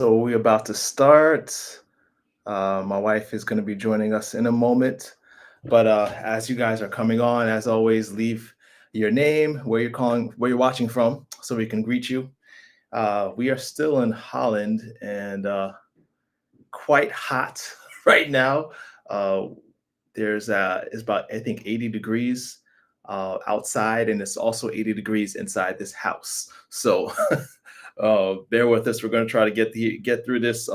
So we're about to start. My wife is going to be joining us in a moment. But as you guys are coming on, as always, leave your name, where you're watching from, so we can greet you. We are still in Holland and quite hot right now. Uh, it's about I think 80 degrees outside, and it's also 80 degrees inside this house. So bear with us. We're going to try to get through this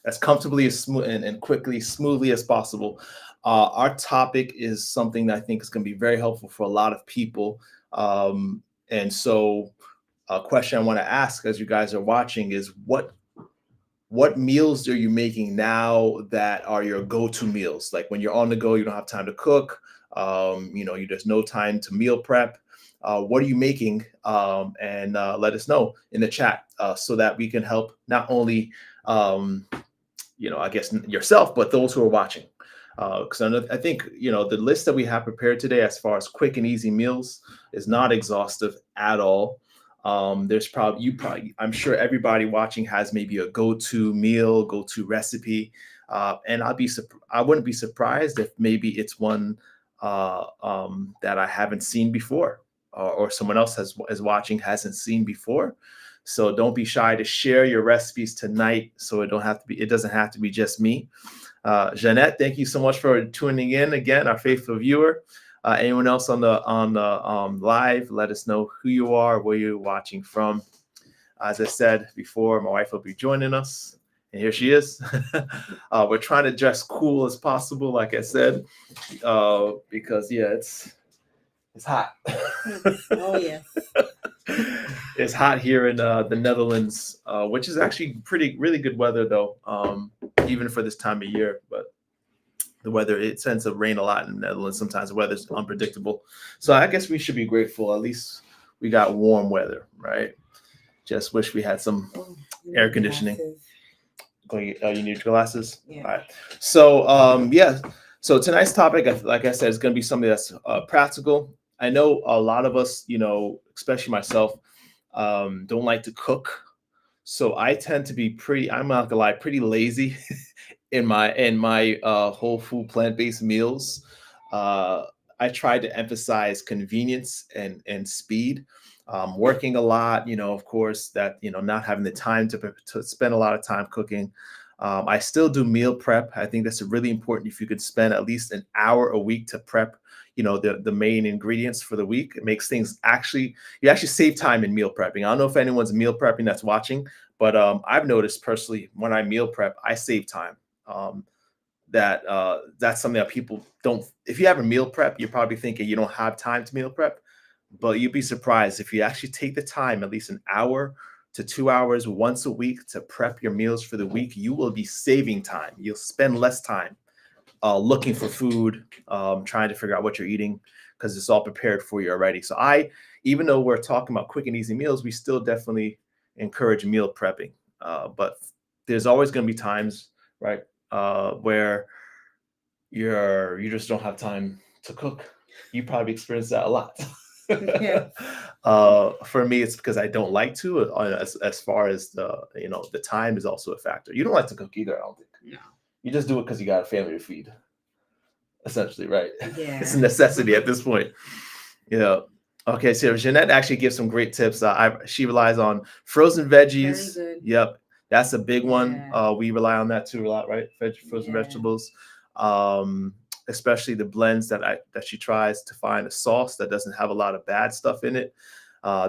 as comfortably as smooth and quickly, smoothly as possible. Our topic is something that I think is going to be very helpful for a lot of people. And so, a question I want to ask as you guys are watching is what meals are you making now that are your go-to meals? Like when you're on the go, you don't have time to cook. There's no time to meal prep. What are you making? And let us know in the chat so that we can help not only um, I guess yourself, but those who are watching. Because I think the list that we have prepared today, as far as quick and easy meals, is not exhaustive at all. There's I'm sure everybody watching has maybe a go-to meal, go-to recipe, and I wouldn't be surprised if maybe it's one that I haven't seen before, or someone else is watching hasn't seen before. So don't be shy to share your recipes tonight, so it doesn't have to be just me. Jeanette, thank you so much for tuning in again, our faithful viewer. Anyone else on the live, let us know who you are, where you're watching from. As I said before, my wife will be joining us, and here she is. We're trying to dress cool as possible, like I said, because it's hot. Oh yeah. It's hot here in the Netherlands, which is actually really good weather though, even for this time of year. But the weather, it tends to rain a lot in the Netherlands. Sometimes the weather's unpredictable. So I guess we should be grateful. At least we got warm weather, right? Just wish we had some Oh, air conditioning. You need your glasses? Yeah. All right. So, yeah. So tonight's topic, like I said, is going to be something that's practical. I know a lot of us, especially myself, don't like to cook. So I tend to be I'm not gonna lie, pretty lazy in my whole food plant-based meals. Uh, I try to emphasize convenience and speed. Working a lot, of course, that not having the time to spend a lot of time cooking. I still do meal prep. I think that's really important. If you could spend at least an hour a week to prep, the main ingredients for the week, it makes things you actually save time in meal prepping. I don't know if anyone's meal prepping that's watching, but I've noticed personally when I meal prep, I save time. Um, that's something that people don't. If you have a meal prep, you're probably thinking you don't have time to meal prep, but you'd be surprised if you actually take the time, at least an hour to 2 hours once a week to prep your meals for the week. You will be saving time. You'll spend less time looking for food, trying to figure out what you're eating because it's all prepared for you already. So even though we're talking about quick and easy meals, we still definitely encourage meal prepping. But there's always going to be times, right, where you just don't have time to cook. You probably experience that a lot. Yeah. For me, it's because I don't like to. As far as the time is also a factor. You don't like to cook either, I don't think. No. You just do it because you got a family to feed, essentially, right? It's a Yeah. necessity at this point. Yeah. Okay, so Jeanette actually gives some great tips. She relies on frozen Very veggies. good. Yep, that's a big one. Yeah. We rely on that too a lot, right? Frozen Yeah. vegetables, um, especially the blends that she tries to find a sauce that doesn't have a lot of bad stuff in it.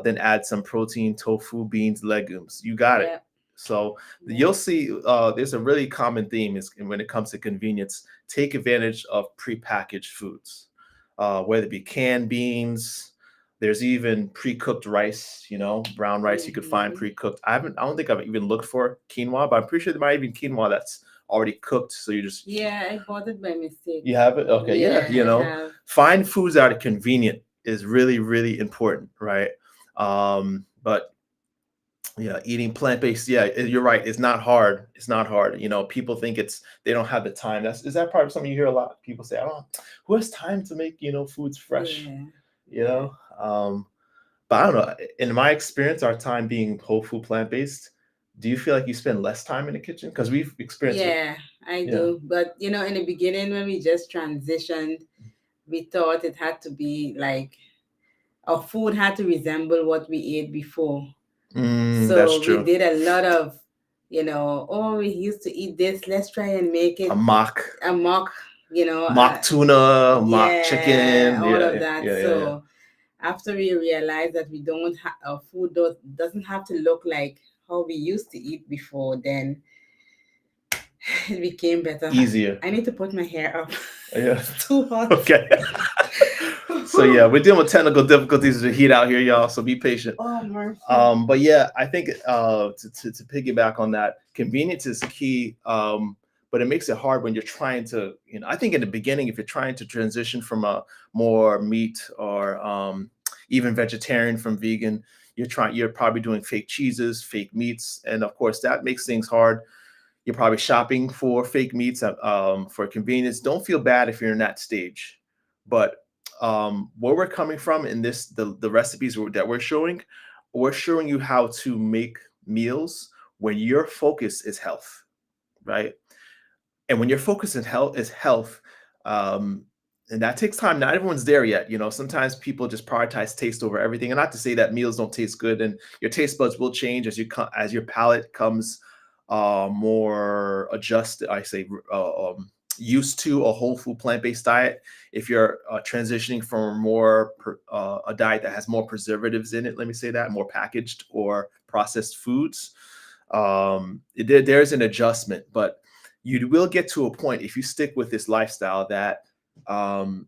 Then add some protein, tofu, beans, legumes. You got it. Yeah. So Yeah. you'll see. There's a really common theme is when it comes to convenience. Take advantage of prepackaged foods, whether it be canned beans. There's even pre-cooked rice, brown rice you could find Mm-hmm. pre-cooked. I don't think I've even looked for quinoa, but I'm pretty sure there might even quinoa that's already cooked. So Yeah, I bought it by mistake. you have it? Okay, yeah, Yeah, I have. find foods that are convenient is really, really important, right? But yeah, eating plant-based, yeah, you're right. It's not hard. It's not hard. People think they don't have the time. Is that probably something you hear a lot? People say, I don't who has time to make, foods fresh, Yeah. you Yeah. know? But I don't know. In my experience, our time being whole food plant-based Do you feel like you spend less time in the kitchen? Because we've experienced it. Yeah, I Yeah. do. But in the beginning when we just transitioned, we thought it had to be like our food had to resemble what we ate before. That's So we true. did a lot of, oh, we used to eat this. Let's try and make A it mock, a mock, mock tuna, mock yeah, chicken. all Yeah, of yeah, that. yeah, yeah, yeah. So after we realized that we don't have our food doesn't have to look like how we used to eat before, then it became better. Easier. I need to put my hair up. Yeah. It's too hot. Okay. So yeah, we're dealing with technical difficulties with the heat out here, y'all. So be patient. Oh mercy. But yeah, I think to piggyback on that, convenience is key. But it makes it hard when you're trying to, I think in the beginning, if you're trying to transition from a more meat or even vegetarian from vegan, you're probably doing fake cheeses, fake meats, and of course that makes things hard. You're probably shopping for fake meats for convenience. Don't feel bad if you're in that stage, but where we're coming from in the recipes that we're showing you how to make meals when your focus is health, right? And when your focus is health, um, and that takes time. Not everyone's there yet. Sometimes people just prioritize taste over everything. And not to say that meals don't taste good, and your taste buds will change as your palate comes more adjusted. I say used to a whole food plant-based diet. If you're transitioning from a diet that has more preservatives in it, let me say that, more packaged or processed foods, there's an adjustment, but you will get to a point if you stick with this lifestyle that um,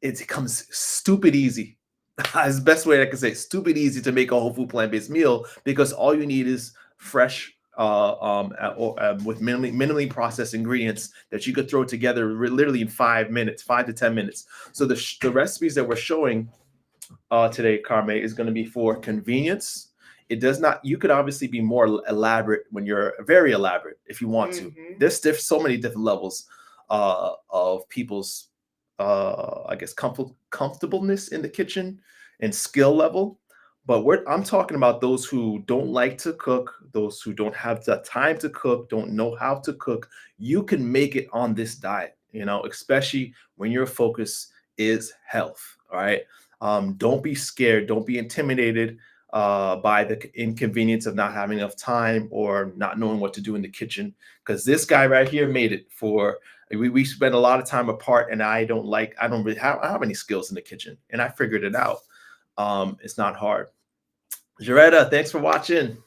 it becomes stupid easy. That's the best way I can say it. Stupid easy to make a whole food plant-based meal because all you need is fresh with minimally processed ingredients that you could throw together literally in 5 minutes, 5 to 10 minutes. So the recipes that we're showing today, Carme, is going to be for convenience. It does not. You could obviously be more elaborate when you're very elaborate if you want to. Mm-hmm. There's so many different levels of people's, I guess, comfortableness in the kitchen and skill level. But I'm talking about those who don't like to cook, those who don't have the time to cook, don't know how to cook. You can make it on this diet, especially when your focus is health. All right. Don't be scared. Don't be intimidated by the inconvenience of not having enough time or not knowing what to do in the kitchen. Because this guy right here made it for. We spent a lot of time apart, and I don't really have any skills in the kitchen, and I figured it out. It's not hard. Jaretta, thanks for watching.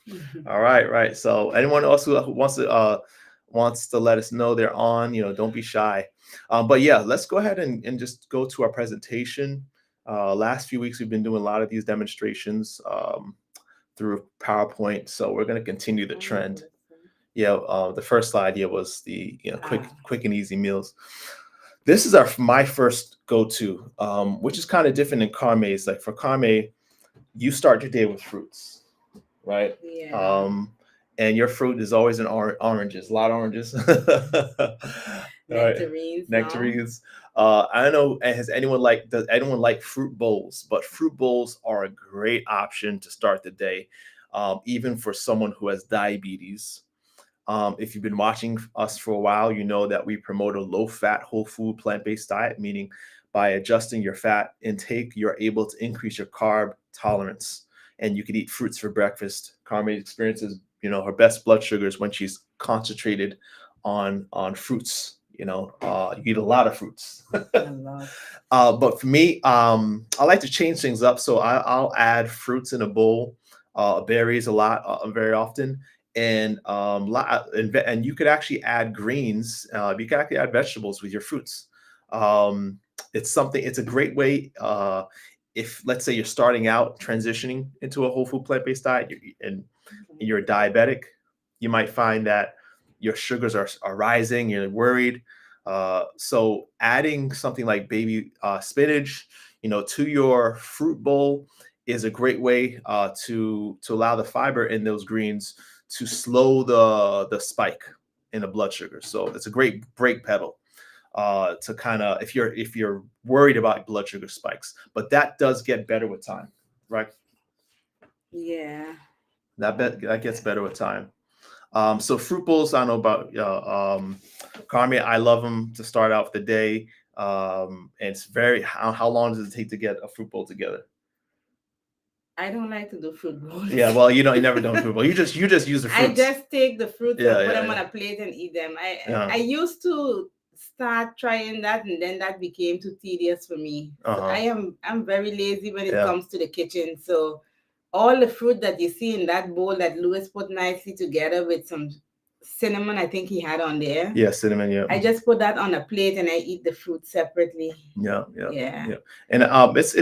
All right, right. So anyone else who wants to let us know they're on, don't be shy. But yeah, let's go ahead and just go to our presentation. Last few weeks, we've been doing a lot of these demonstrations through PowerPoint. So we're going to continue the trend. Yeah, the first slide here was the quick and easy meals. This is my first go-to, which is kind of different than Carme's. Like for Carme, you start your day with fruits, right? Yeah. And your fruit is always in oranges, a lot of oranges. Nectarines. Nectarines. I don't know. Does anyone like fruit bowls? But fruit bowls are a great option to start the day, even for someone who has diabetes. If you've been watching us for a while, you know that we promote a low-fat, whole food, plant-based diet, meaning by adjusting your fat intake, you're able to increase your carb tolerance, and you can eat fruits for breakfast. Carmen experiences, her best blood sugars when she's concentrated on fruits. You eat a lot of fruits. But for me, I like to change things up, so I'll add fruits in a bowl, berries a lot, very often, and and you could actually add greens. You can actually add vegetables with your fruits. It's a great way. If let's say you're starting out transitioning into a whole food plant-based diet and you're a diabetic, you might find that your sugars are rising, you're worried. So adding something like baby spinach, to your fruit bowl is a great way to allow the fiber in those greens to slow the spike in the blood sugar. So it's a great brake pedal to kind of if you're worried about blood sugar spikes, but that does get better with time, right? Yeah. That gets better with time. So fruit bowls, I don't know about Carmen. I love them to start out the day. And it's very how long does it take to get a fruit bowl together? I don't like to do fruit bowls. Yeah, well, you never done fruit bowl. You just use the I fruits. just take the fruits Yeah, and put yeah, them on yeah. a plate and eat them. Yeah. I used to start trying that, and then that became too tedious for me. So Uh-huh. I'm very lazy when it Yeah. comes to the kitchen. So all the fruit that you see in that bowl that Louis put nicely together with some cinnamon, I think he had on there. Yeah, cinnamon. Yeah. I just put that on a plate and I eat the fruit separately. Yeah, yeah, Yeah. yeah. And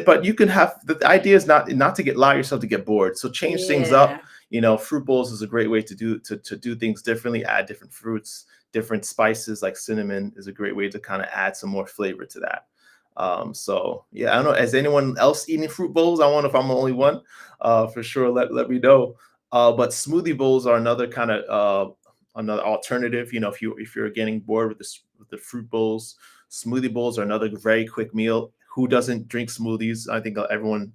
but you can have the idea is not to allow yourself to get bored. So change things Yeah. up. Fruit bowls is a great way to do things differently. Add different fruits, different spices like cinnamon is a great way to kind of add some more flavor to that. So yeah, I don't know. Is anyone else eating fruit bowls? I wonder if I'm the only one. For sure, let me know. But smoothie bowls are another alternative. If you're getting bored with the fruit bowls, smoothie bowls are another very quick meal. Who doesn't drink smoothies? I think everyone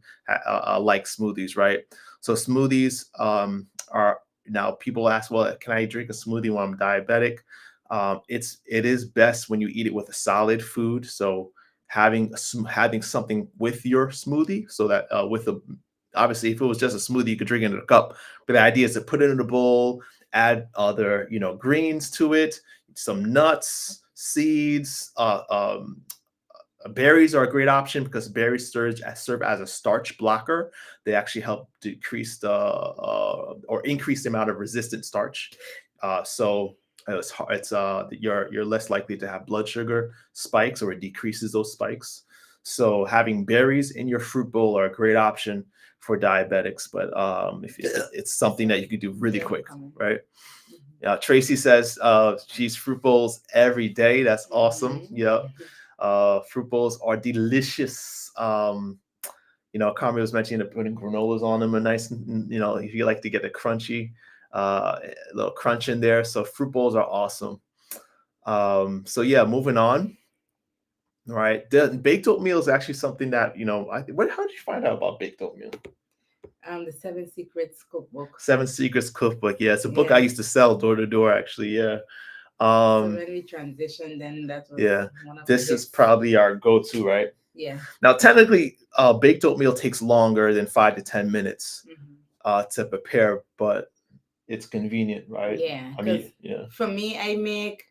likes smoothies, right? So smoothies are now people ask, well, can I drink a smoothie when I'm diabetic? It is best when you eat it with a solid food. So having something with your smoothie, so that with a obviously if it was just a smoothie, you could drink it in a cup. But the idea is to put it in a bowl, add other greens to it, some nuts, seeds, berries are a great option because berries serve as a starch blocker. They actually help decrease or increase the amount of resistant starch. So you're less likely to have blood sugar spikes, or it decreases those spikes. So having berries in your fruit bowl are a great option for diabetics. But if it's something that you could do really quick, right? Tracy says she's fruit bowls every day. That's awesome. Yeah. Fruit bowls are delicious. Carmen was mentioning that putting granolas on them are nice. If you like to get a crunchy, a little crunch in there. So fruit bowls are awesome. So yeah, moving on. All right. The baked oatmeal is actually something that, how did you find out about baked oatmeal? The Seven Secrets cookbook. Seven Secrets cookbook. Yeah, it's a book I used to sell door to door, actually. Yeah. So when we transitioned, then that was one of this is probably our go-to, right? Yeah. Now, technically, baked oatmeal takes longer than 5 to 10 minutes to prepare, but it's convenient, right? Yeah. I mean, yeah. For me, I make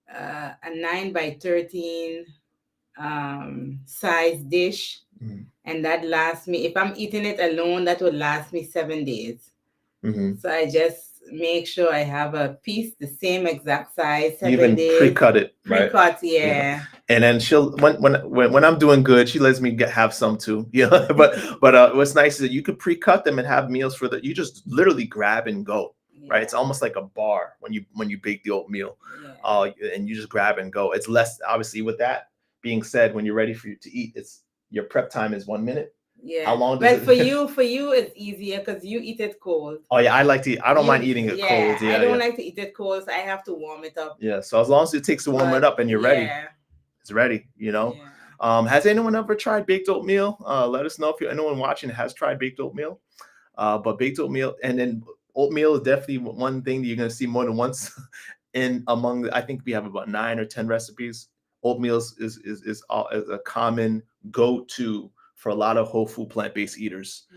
a 9 by 13 size dish, and that lasts me. If I'm eating it alone, that would last me 7 days. So I just make sure I have a piece the same exact size. You even pre-cut it, right? Pre-cut, yeah. And then she'll when I'm doing good, she lets me have some too. But what's nice is that you could pre-cut them and have meals you just literally grab and go. Right, it's almost like a bar when you bake the oatmeal, and you just grab and go. It's less, obviously. With that being said, when you're ready for you to eat, your prep time is 1 minute. Yeah. How long does for you it's easier because you eat it cold. Oh yeah, I like to eat. I don't mind eating it cold. Yeah, I don't like to eat it cold, so I have to warm it up. Yeah, so as long as it takes to warm it up and you're ready, it's ready. Has anyone ever tried baked oatmeal? Let us know if anyone watching has tried baked oatmeal. But baked oatmeal, and then oatmeal is definitely one thing that you're going to see more than once I think we have about 9 or 10 recipes. Oatmeal is a common go-to for a lot of whole food plant-based eaters,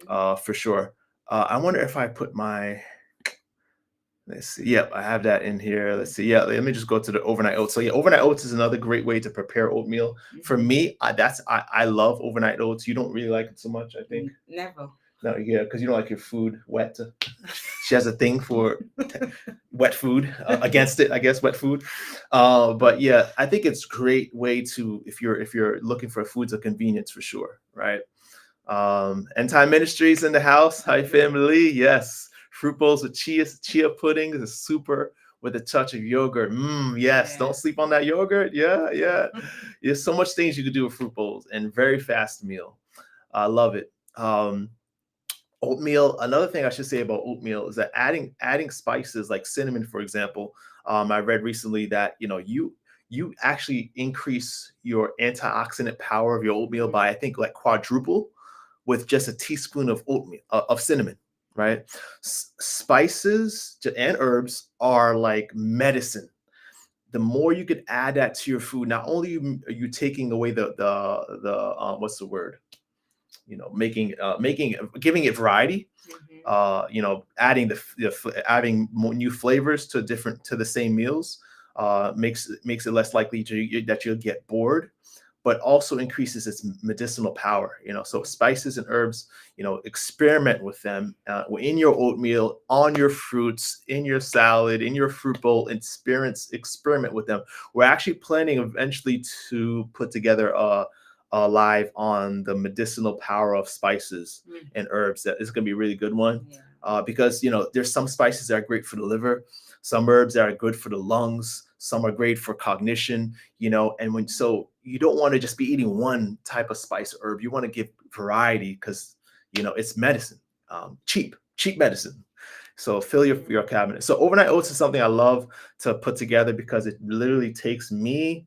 for sure. I wonder if I put let's see. Yep, I have that in here. Let's see. Yeah, let me just go to the overnight oats. So yeah, overnight oats is another great way to prepare oatmeal. For me, I love overnight oats. You don't really like it so much, I think. Never. No, yeah, because you don't like your food wet. She has a thing for wet food, against it, I guess, wet food. But yeah, I think it's a great way to, if you're looking for foods of convenience, for sure, right? End Time Ministries in the house. Hi, family. Yes. Fruit bowls with chia pudding is super with a touch of yogurt. Yes. Don't sleep on that yogurt. Yeah. There's so much things you could do with fruit bowls, and very fast meal. I love it. Oatmeal. Another thing I should say about oatmeal is that adding spices like cinnamon, for example. I read recently that you actually increase your antioxidant power of your oatmeal by, I think, like quadruple with just a teaspoon of oatmeal of cinnamon. right? Spices and herbs are like medicine. The more you could add that to your food, not only are you taking away the what's the word? Making giving it variety. Adding adding more new flavors to the same meals makes it less likely that you'll get bored, but also increases its medicinal power. So spices and herbs, experiment with them in your oatmeal, on your fruits, in your salad, in your fruit bowl. Experiment with them. We're actually planning eventually to put together a live on the medicinal power of spices and herbs. That is going to be a really good one. Because there's some spices that are great for the liver, some herbs that are good for the lungs, some are great for cognition, so you don't want to just be eating one type of spice or herb. You want to give variety because it's medicine, cheap medicine. So fill your cabinet. So overnight oats is something I love to put together because it literally takes me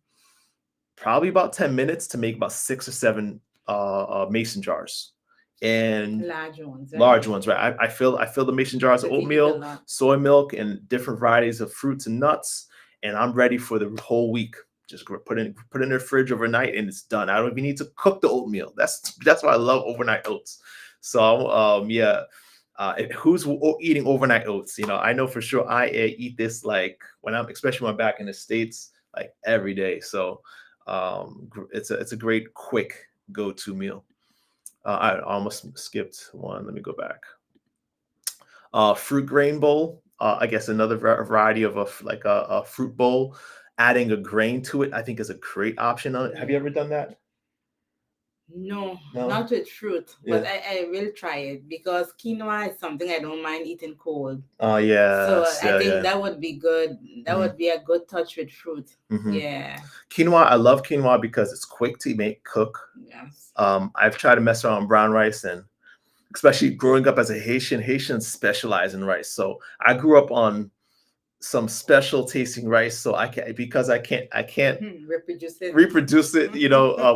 probably about 10 minutes to make about 6 or 7 mason jars. And large ones, right? I fill the mason jars of oatmeal, soy milk, and different varieties of fruits and nuts, and I'm ready for the whole week. Just put in the fridge overnight, and it's done. I don't even need to cook the oatmeal. That's why I love overnight oats. So who's eating overnight oats? I know for sure I eat this like especially when I'm back in the States, like every day. So it's a great quick go-to meal. I almost skipped one. Let me go back. Fruit grain bowl. I guess another variety of a fruit bowl. Adding a grain to it, I think, is a great option. Have you ever done that? No, not with fruit, but I will try it because quinoa is something I don't mind eating cold. Oh yeah. So I think that would be good. That would be a good touch with fruit. Yeah. Quinoa, I love quinoa because it's quick to cook. Yes. I've tried to mess around with brown rice, and especially growing up as a Haitians specialize in rice. So I grew up on some special tasting rice, so I can't reproduce it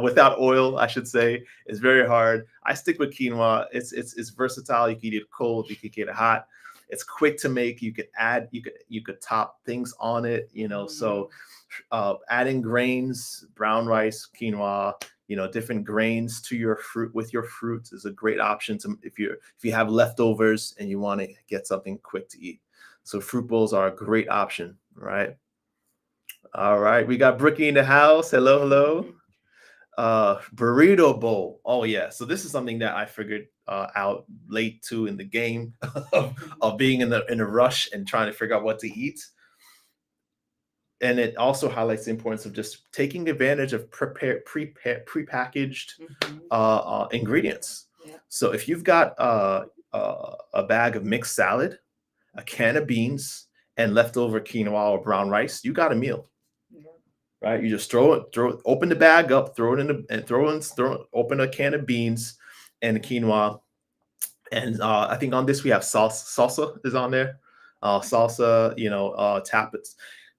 without oil, I should say. It's very hard. I stick with quinoa. It's versatile. You can eat it cold, you can eat it hot. It's quick to make. You could top things on it, so adding grains, brown rice, quinoa, different grains to your fruits is a great option if you have leftovers and you want to get something quick to eat. So fruit bowls are a great option, right? All right, we got Brookie in the house. Hello. Burrito bowl. Oh yeah. So this is something that I figured out late too in the game of being in a rush and trying to figure out what to eat. And it also highlights the importance of just taking advantage of prepackaged ingredients. Yeah. So if you've got a bag of mixed salad, a can of beans, and leftover quinoa or brown rice, you got a meal. Yeah. Right? You just open the bag up, open a can of beans and a quinoa. And I think on this we have salsa is on there. Salsa,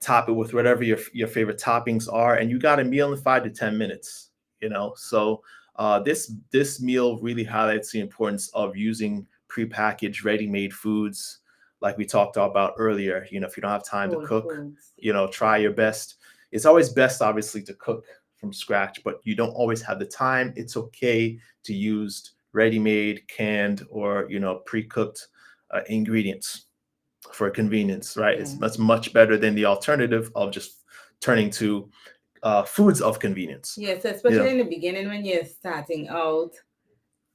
top it with whatever your favorite toppings are, and you got a meal in 5 to 10 minutes. So this meal really highlights the importance of using prepackaged, ready-made foods, like we talked about earlier. If you don't have time to cook, try your best. It's always best, obviously, to cook from scratch, but you don't always have the time. It's okay to use ready-made, canned, or pre-cooked ingredients for convenience, right? It's much better than the alternative of just turning to foods of convenience. Yes, especially in the beginning when you're starting out,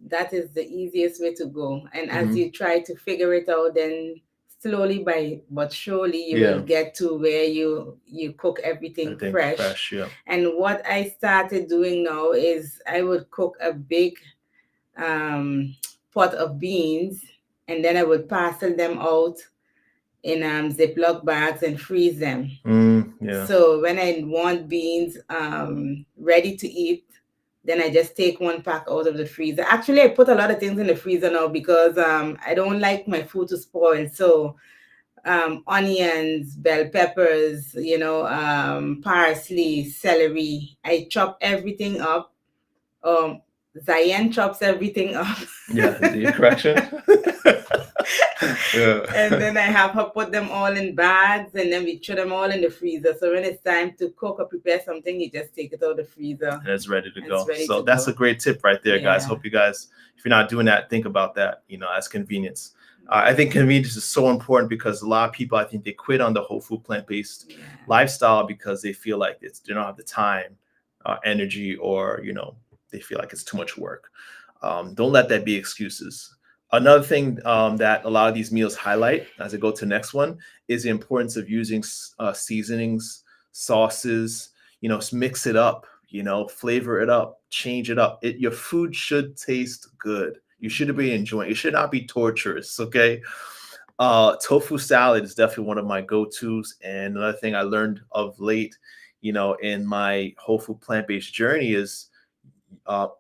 that is the easiest way to go. And as you try to figure it out, then slowly but surely you will get to where you cook everything fresh. And what I started doing now is I would cook a big pot of beans, and then I would parcel them out in Ziploc bags and freeze them. So when I want beans ready to eat, then I just take one pack out of the freezer. Actually, I put a lot of things in the freezer now because I don't like my food to spoil. So onions, bell peppers, parsley, celery. I chop everything up. Zion chops everything up. Yeah, the correction. Yeah. And then I have her put them all in bags, and then we throw them all in the freezer. So when it's time to cook or prepare something, you just take it out of the freezer. And it's ready to and go. It's ready So to that's go. a great tip right there, guys. Yeah. Hope you guys, if you're not doing that, think about that, as convenience. I think convenience is so important because a lot of people, I think they quit on the whole food plant-based lifestyle because they feel like they don't have the time, energy, or, they feel like it's too much work. Don't let that be excuses. Another thing that a lot of these meals highlight, as I go to the next one, is the importance of using seasonings, sauces, mix it up, flavor it up, change it up. Your food should taste good. You should be enjoying. It should not be torturous. Okay. Tofu salad is definitely one of my go-tos. And another thing I learned of late, in my whole food plant-based journey is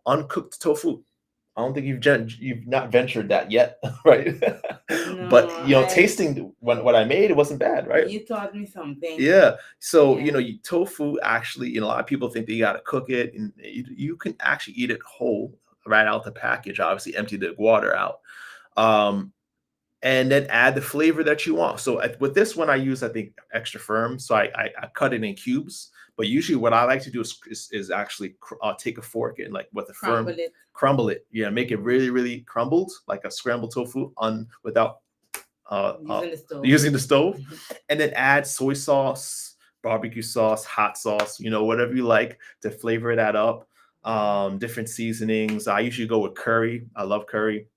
uncooked tofu. I don't think you've not ventured that yet, right? No, but tasting what I made, it wasn't bad, right? You taught me something. Yeah. So tofu actually, a lot of people think that you got to cook it, and you can actually eat it whole right out the package. Obviously, empty the water out, and then add the flavor that you want. So with this one, I use, I think, extra firm. So I cut it in cubes. But usually, what I like to do is actually take a fork and with a crumble it. Yeah, make it really, really crumbled, like a scrambled tofu without using the stove, and then add soy sauce, barbecue sauce, hot sauce, whatever you like to flavor that up. Different seasonings. I usually go with curry. I love curry.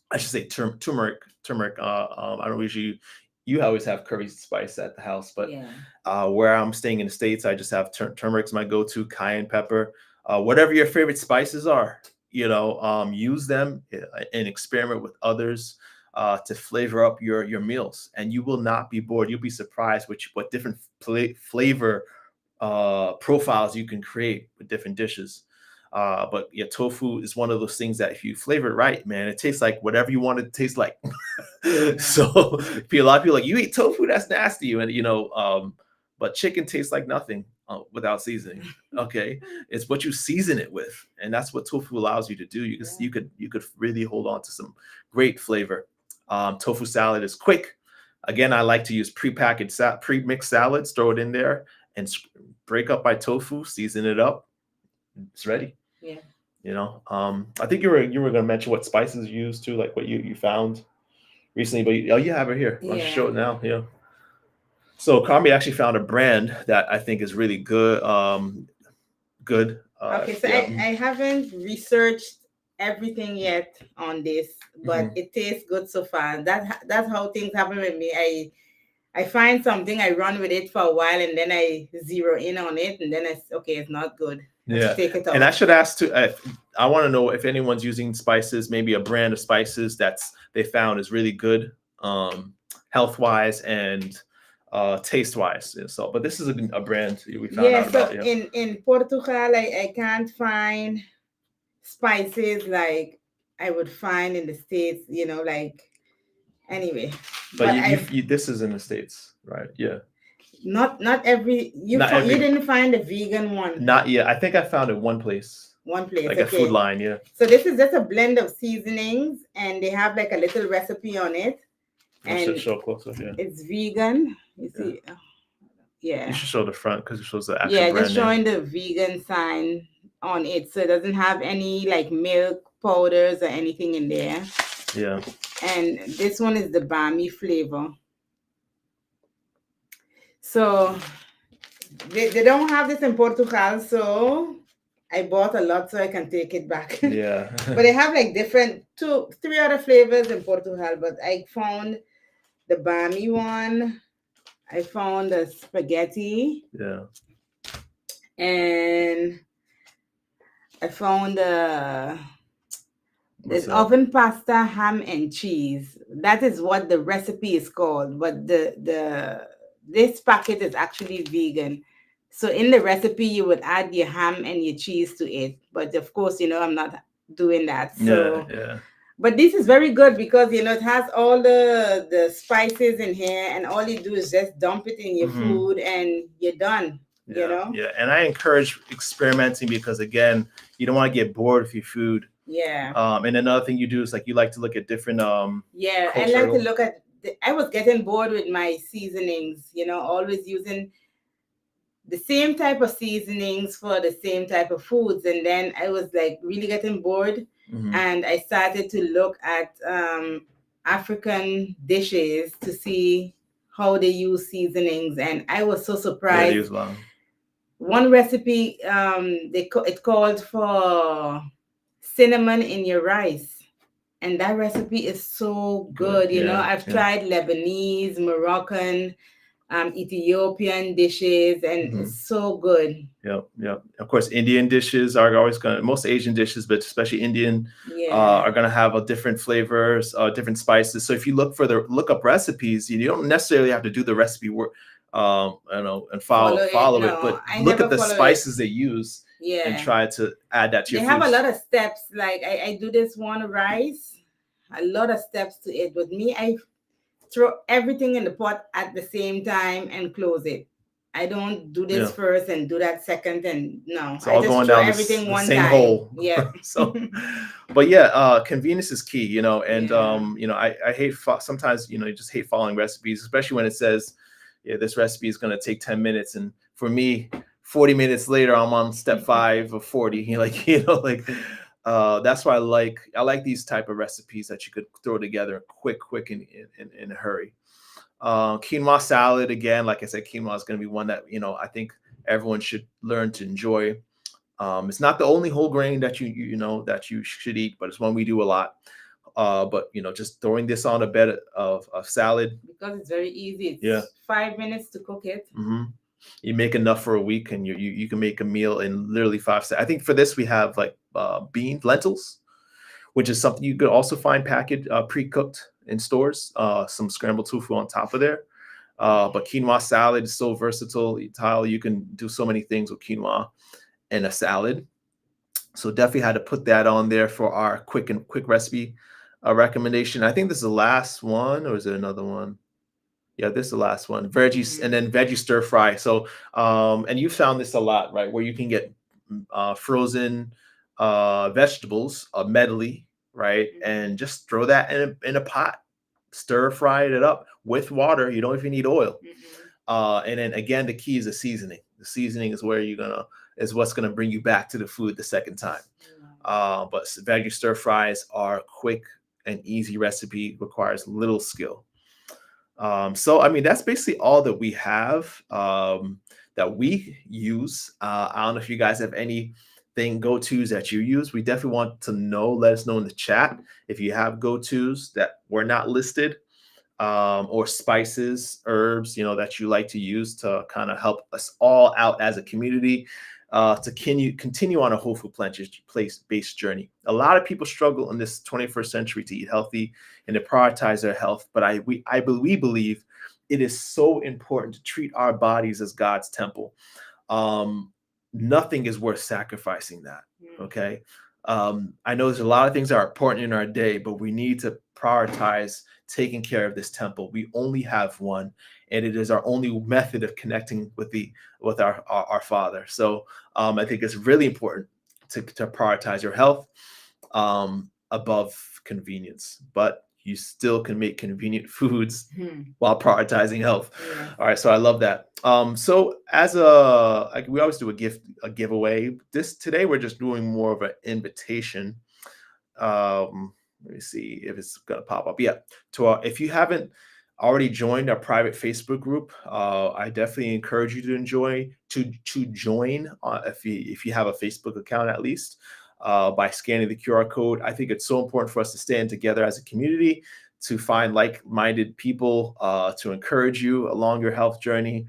I should say turmeric. I don't usually. You always have curry spice at the house, but where I'm staying in the States, I just have turmeric's my go-to, cayenne pepper, whatever your favorite spices are. Use them and experiment with others to flavor up your meals, and you will not be bored. You'll be surprised what different flavor profiles you can create with different dishes. But yeah, tofu is one of those things that if you flavor it right, man, it tastes like whatever you want it to taste like. So a lot of people like, you eat tofu, that's nasty, and but chicken tastes like nothing without seasoning. Okay, it's what you season it with, and that's what tofu allows you to do. You could really hold on to some great flavor. Tofu salad is quick. Again, I like to use pre-mixed salads, throw it in there, and break up my tofu, season it up. It's ready. Yeah. I think you were going to mention what spices you use too, like what you found recently. But you have it here. Why don't you show it now? Yeah. So Carmi actually found a brand that I think is really good. Good. Okay, so I haven't researched everything yet on this, but it tastes good so far. That's how things happen with me. I find something, I run with it for a while, and then I zero in on it, and then it's not good. Yeah. Take it out. And I should ask too, I want to know if anyone's using spices, maybe a brand of spices they found is really good, health wise and taste wise. So, but this is a brand we found out about. Yeah. In Portugal, I can't find spices like I would find in the States. Anyway. But this is in the States, right? Yeah. Not every you didn't find a vegan one. Not yet. I think I found it one place. Like a food line, yeah. So this is just a blend of seasonings, and they have like a little recipe on it. And show closer, yeah. It's vegan. You see, You should show the front because it shows the actual brand just showing the vegan sign on it, so it doesn't have any like milk powders or anything in there. Yeah. And this one is the bami flavor. So they don't have this in Portugal, so I bought a lot so I can take it back. Yeah. But they have like three other flavors in Portugal, but I found the bami one. I found the spaghetti. Yeah. And I found there's oven pasta, ham and cheese. That is what the recipe is called, but this packet is actually vegan. So in the recipe, you would add your ham and your cheese to it. But of course, I'm not doing that. So, yeah. But this is very good because, it has all the spices in here, and all you do is just dump it in your food and you're done, Yeah, and I encourage experimenting because, again, you don't want to get bored with your food. Yeah. And another thing you do is like you like to look at different Yeah, I like to cultural. look at. I was getting bored with my seasonings. Always using the same type of seasonings for the same type of foods, and then I was like really getting bored, and I started to look at African dishes to see how they use seasonings, and I was so Yeah, surprised. they use a lot. One recipe, it called for cinnamon in your rice, and that recipe is so good. Yeah, I've yeah. tried Lebanese, Moroccan, Ethiopian dishes, and it's so good. Yep, yep. Of course, Indian dishes are always gonna, most Asian dishes, but especially Indian, Yeah. are gonna have a different flavors, different spices. So if you look up recipes, you don't necessarily have to do the recipe work, I know, and Follow it. follow it, No, but I look never at the follow it. spices they use and Yeah. try to add that to They your have a foods. lot of steps. Like I do this one rice, a lot of steps to it. With me, I throw everything in the pot at the same time and close it. I don't do this Yeah. first and do that second, and no, It's I all just going throw down everything the one same time. hole. Yep. So, but yeah, convenience is key, and Yeah. I hate sometimes, you just hate following recipes, especially when it says, yeah, this recipe is going to take 10 minutes. And for me, 40 minutes later, I'm on step 5 of 40. You're like, that's why I like these type of recipes that you could throw together quick in a hurry. Quinoa salad, again, like I said, quinoa is going to be one that, I think everyone should learn to enjoy. It's not the only whole grain that that you should eat, but it's one we do a lot. But just throwing this on a bed of salad, Because it's very easy. It's yeah, 5 minutes to cook it. you make enough for a week, and you can make a meal in literally 5 seconds. I think for this we have like beans, lentils, which is something you could also find packaged pre-cooked in stores. Some scrambled tofu on top of there. But quinoa salad is so versatile. You can do so many things with quinoa in a salad. So definitely had to put that on there for our quick recipe recommendation. I think this is the last one, or is it another one? Yeah, this is the last one. Veggies, and then veggie stir fry. So, and you found this a lot, right? Where you can get frozen vegetables medley, right? And just throw that in a pot, stir fry it up with water. You don't even need oil. And then again, the key is the seasoning. The seasoning is where is what's gonna bring you back to the food the second time. But veggie stir fries are quick and easy recipe, requires little skill. So I mean, that's basically all that we have that we use. I don't know if you guys have anything go-tos that you use. We definitely want to know. Let us know in the chat if you have go-tos that were not listed, or spices, herbs, that you like to use to kind of help us all out as a community, to continue on a whole food plant-based journey. A lot of people struggle in this 21st century to eat healthy and to prioritize their health, but we believe it is so important to treat our bodies as God's temple. Nothing is worth sacrificing that. Okay. I know there's a lot of things that are important in our day, but we need to prioritize taking care of this temple. We only have one, and it is our only method of connecting with our Father. So I think it's really important to prioritize your health above convenience, but you still can make convenient foods while prioritizing health. Yeah. All right, so I love that. So as we always do a giveaway. Today we're just doing more of an invitation. Let me see if it's gonna pop up. Yeah, if you haven't already joined our private Facebook group, I definitely encourage you to join if you have a Facebook account at least, by scanning the QR code. I think it's so important for us to stand together as a community, to find like-minded people to encourage you along your health journey.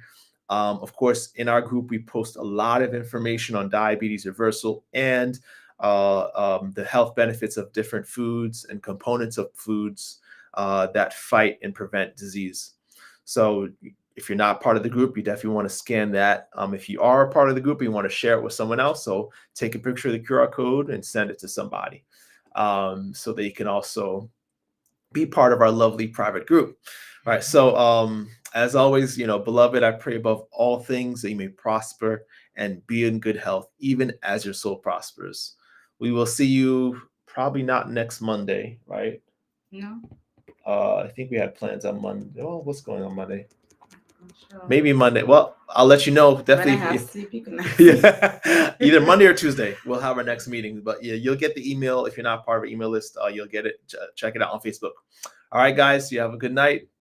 Of course, in our group, we post a lot of information on diabetes reversal and the health benefits of different foods and components of foods that fight and prevent disease. So if you're not part of the group, you definitely want to scan that. If you are a part of the group, you want to share it with someone else. So take a picture of the QR code and send it to somebody, so they can also be part of our lovely private group. All right. So as always, beloved, I pray above all things that you may prosper and be in good health, even as your soul prospers. We will see you probably not next Monday, right? No. I think we had plans on Monday. Oh, what's going on Monday? Sure. Maybe Monday. Well, I'll let you know. Definitely. When I have sleep, you can Yeah, either Monday or Tuesday, we'll have our next meeting. But yeah, you'll get the email if you're not part of our email list. You'll get it. Check it out on Facebook. All right, guys. You have a good night.